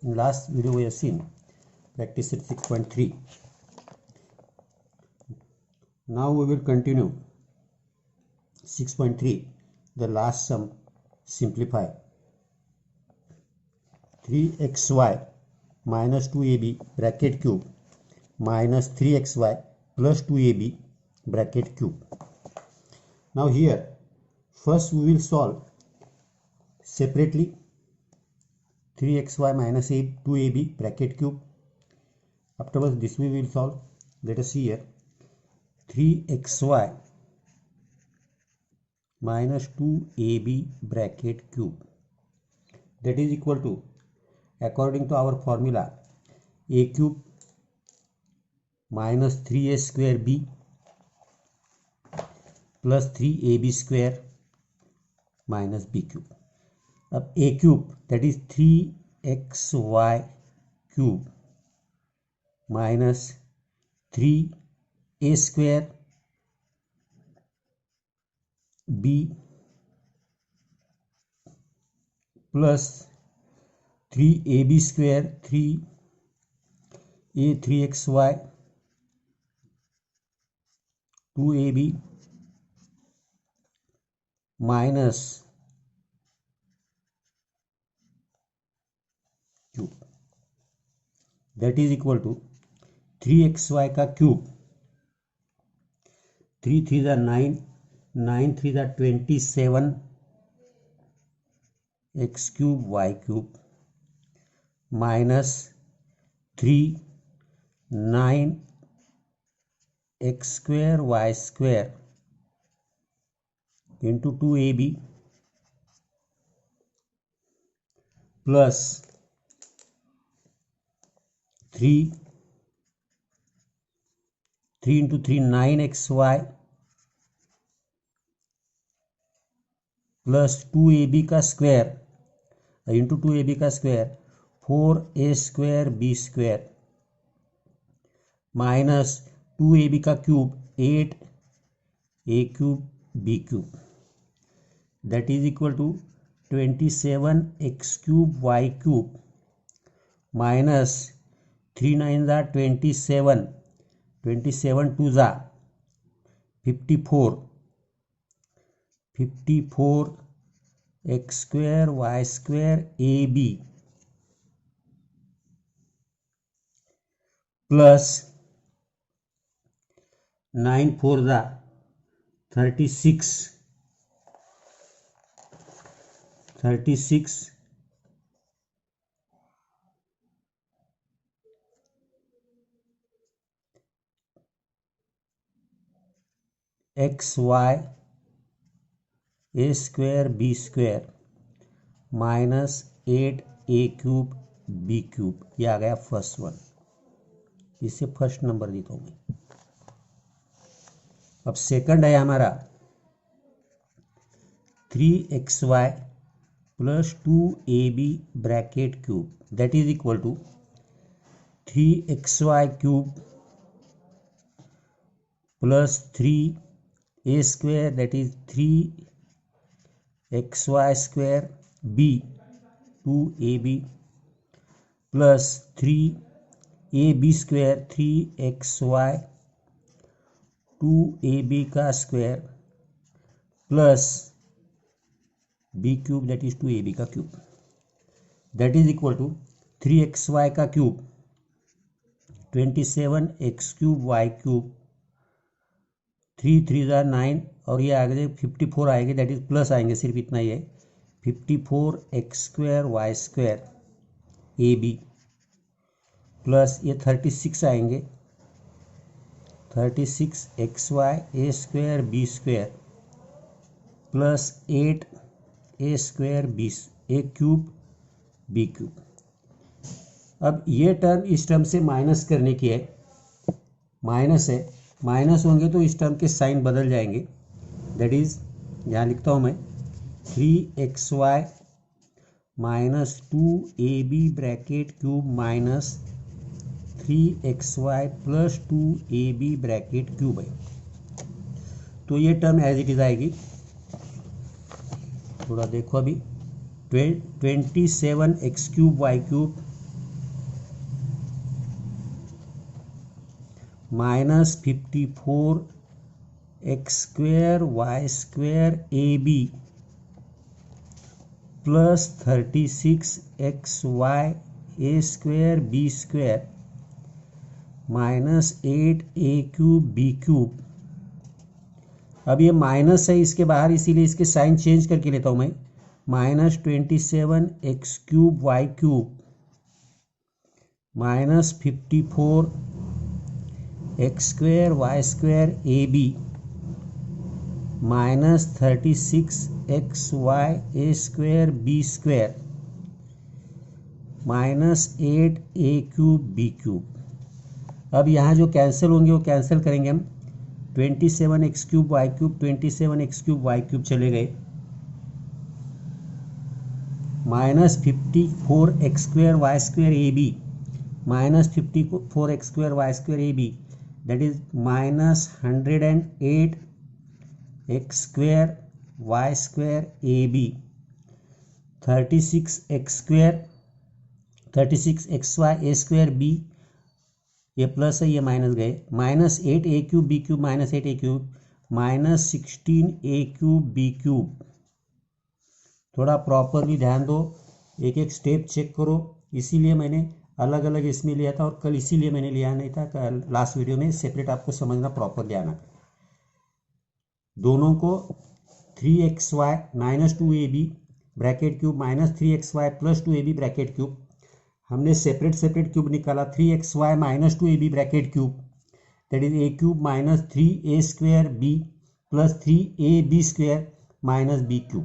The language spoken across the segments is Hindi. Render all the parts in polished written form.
In last video we have seen practice set 6.3. Now we will continue 6.3, the last sum. Simplify. 3xy minus 2ab bracket cube minus 3xy plus 2ab bracket cube. Now here first we will solve separately 3xy minus 2ab bracket cube. Afterwards this we will solve. Let us see here. 3xy minus 2ab bracket cube, that is equal to, according to our formula, a cube minus 3a square b plus 3ab square minus b cube. अब a cube, that is 3xy cube minus 3a square b plus 3ab square 3xy 2ab minus cube, that is equal to 3xy का क्यूब, 3 3 जा 9, 9 3 जा 27 x cube y cube minus 3 9 x square y square into 2ab plus 3 into 3 9xy plus 2ab का स्क्वायर इंटू 2ab का square 4a square b square minus 2ab का cube 8a cube b cube, that is equal to 27x cube y cube minus 3 9 जा 27, 27 2 जा 54 x square y square ab plus 9 4 जा 36 xy a square b square minus 8a cube b cube. ये आ गया फर्स्ट वन, इसे फर्स्ट नंबर देता हूं मैं. अब सेकंड है हमारा 3xy plus 2ab bracket cube, that is equal to 3xy cube plus 3a square, that is 3xy square b 2ab plus 3ab square 3xy 2ab का square plus b cube, that is 2ab का cube, that is equal to 3xy का cube 27x cube y cube 3 3 जा 9 और ये आगे 54 आएंगे, दैट इज प्लस आएंगे, सिर्फ इतना ही है 54x square y square A B plus ये 36 आएंगे 36xy A square B square plus 8a square B A cube B cube. अब ये टर्म इस टर्म से माइनस करने की है, माइनस है, माइनस होंगे तो इस टर्म के साइन बदल जाएंगे, दैट इज यहाँ लिखता हूँ मैं 3xy minus 2ab bracket cube minus 3xy plus 2ab bracket cube है. तो ये टर्म एज इट इज आएगी. थोड़ा देखो अभी 27x cube y cube -54x² y² AB plus 36xy² B² -8a³ B³। अब ये माइनस है इसके बाहर, इसीलिए इसके साइन चेंज करके लेता हूं मैं। -27x³ y³ -54x² y² AB -36xy² B² -8a³ B³। अब यहाँ जो कैंसिल होंगे वो कैंसिल करेंगे हम। 27x³ y³ 27x³ y³ चले गए, -54x² y² AB -54x² y² AB that is -108x² y² AB 36xy a² B, ये प्लस है ये माइनस गए, -8a³ B³ -8a³ -16a³ B³। थोड़ा प्रॉपर भी ध्यान दो, एक एक स्टेप चेक करो। इसीलिए मैंने अलग अलग इसमें लिया था, और कल इसीलिए मैंने लिया नहीं था, कल लास्ट वीडियो में सेपरेट आपको समझना प्रॉपर आना। दोनों को 3xy -2ab bracket cube -3xy + 2ab bracket cube, हमने सेपरेट क्यूब निकाला। 3xy -2ab bracket cube that is a³ -3a² b + 3ab² -b³।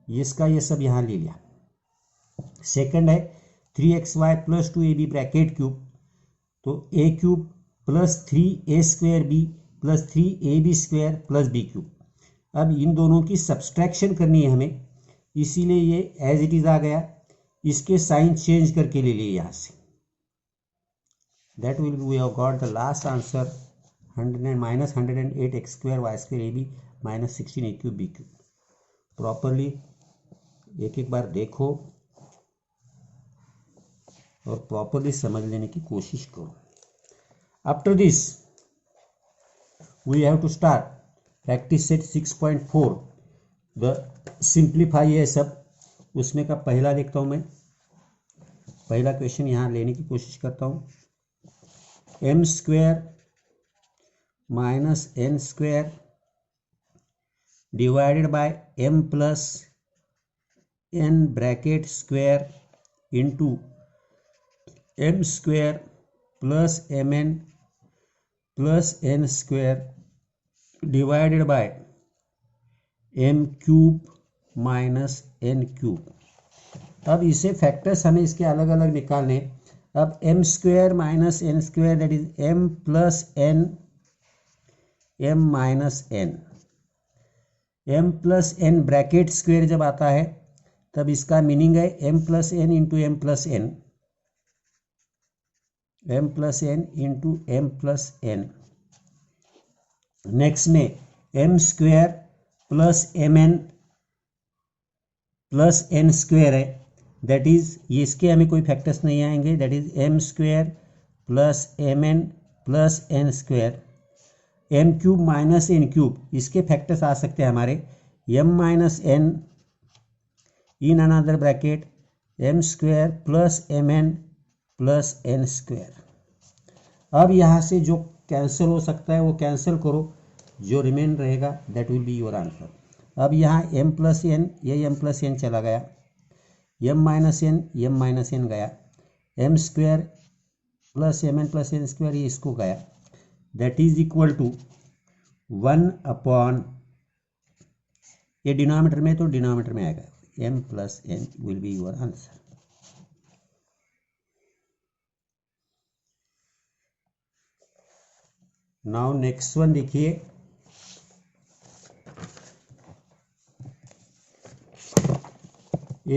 इसका ये सब यहाँ ले लिया। सेकंड है 3xy + 2ab ब्रैकेट क्यूब, तो a³ + 3a² b + 3ab² + b³। अब इन दोनों की सब्सट्रैक्शन करनी है हमें, इसीलिए ये एज इट इज आ गया। इसके साइन चेंज करके ले लिए यहाँ से। That will we have got the last answer -108x² y² AB -16a³ b³। Properly एक एक बार देखो और प्रॉपरली समझ लेने की कोशिश करो। After this we have to start practice set 6.4 the simplify है सब। उसमें का पहला देखता हूं मैं, पहला क्वेश्चन यहां लेने की कोशिश करता हूं। m² - n² divided by m + n bracket square into m² + mn + n² divided by m³ - n³। अब इसे फैक्टर्स हमें इसके अलग अलग निकालने। अब m² - n² that is m + n m - n m + n bracket square जब आता है तब इसका मीनिंग है m + n into m + n, m + n into m + n। Next में m² + mn + n² है, दैट इज ये इसके हमें कोई फैक्टर्स नहीं आएंगे, that is m² + mn + n²। m³ - n³ इसके फैक्टर्स आ सकते हैं हमारे m - n in another bracket m² + mn + n²। अब यहाँ से जो कैंसिल हो सकता है वो कैंसिल करो, जो रिमेन रहेगा that will be your answer. अब यहाँ m + n, ये m + n चला गया, m - n गया, m² + mn + n² ये इसको गया, दैट इज इक्वल टू 1/, ये डिनोमिनेटर में तो डिनोमिनेटर में आएगा, m + n will be your answer. Now next one देखिए, a² +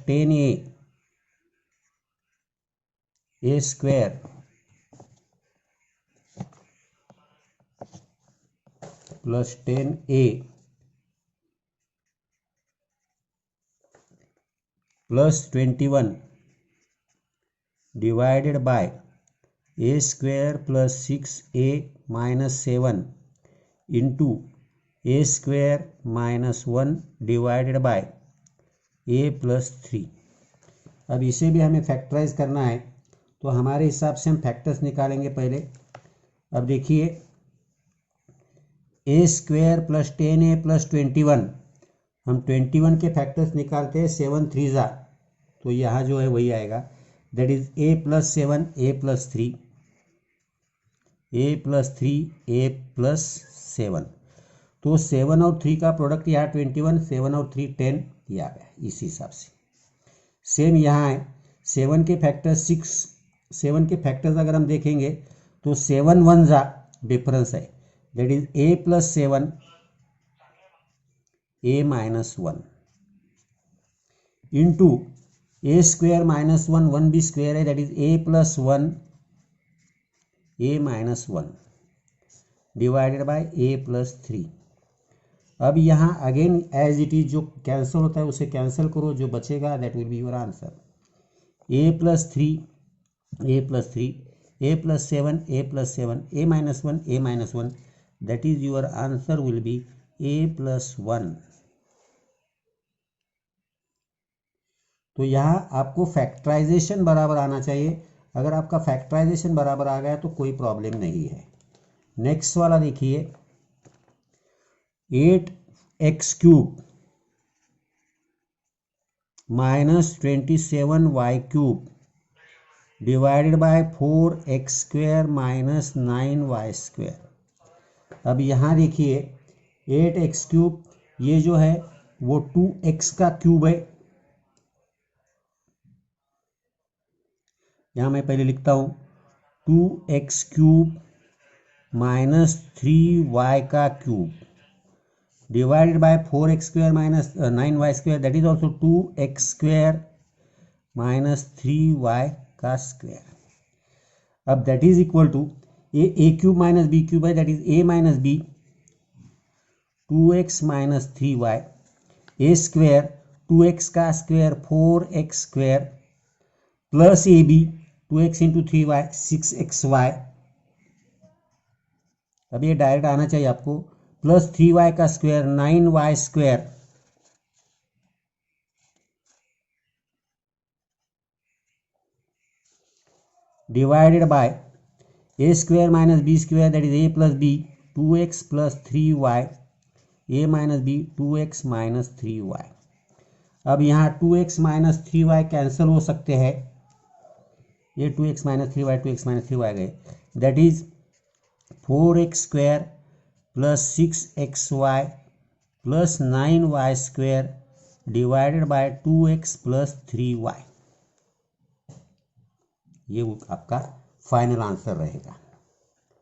10a a² + 10a + 21 divided by a square plus 6a minus 7 into A square minus 1 divided by A plus 3। अब इसे भी हमें फैक्टराइज करना है, तो हमारे हिसाब से हम फैक्टर्स निकालेंगे पहले। अब देखिए, ए स्क्वायर प्लस 10a प्लस 21, हम 21 के फैक्टर्स निकालते हैं 7 3 ज़ा, तो यहाँ जो है वही आएगा, that is a plus 7 a plus 3 a plus 3 a plus 7। तो 7 और 3 का प्रोडक्ट यहाँ 21, 7 और 3 10, ये आ गया। इसी हिसाब से सेम यहाँ है, 7 के फैक्टर्स 6, 7 के फैक्टर्स अगर हम देखेंगे तो 7 1 ज़ा डिफरेंस है, that is a plus 7 a minus 1 into A square minus 1 1 भी स्क्वायर है, that is a plus 1 a minus 1 divided by a plus 3। अब यहाँ अगेन एज इट इज जो कैंसिल होता है उसे कैंसिल करो, जो बचेगा that will be your answer. a plus 3 a plus 3 a plus 7 a plus 7 a minus 1 a minus 1, that is your answer will be a plus 1। तो यहाँ आपको फैक्टराइजेशन बराबर आना चाहिए। अगर आपका फैक्टराइजेशन बराबर आ गया तो कोई प्रॉब्लम नहीं है। नेक्स्ट वाला देखिए, 8x³ minus 27y³ divided by 4x² minus 9y²। अब यहाँ देखिए 8x³ ये जो है वो 2x का क्यूब है। यहाँ मैं पहले लिखता हूँ 2x³ माइनस 3y का cube divided by 4x² minus 9y² that is also 2x² minus 3y का स्क्वायर। अब that is equal to a³ minus b³ है, that is a minus b 2x minus 3y, a square 2x का square 4x² plus ab 2x into 3y 6xy। अब ये डायरेक्ट आना चाहिए आपको, प्लस 3y का square 9y² divided by a square minus b square that is a plus b 2x plus 3y a minus b 2x minus 3y। अब यहाँ 2x माइनस 3y कैंसिल हो सकते हैं, ये 2x minus 3y 2x minus 3y गए, that is 4x² plus 6xy plus 9y² divided bye 2x plus 3y। ये आपका फाइनल आंसर रहेगा।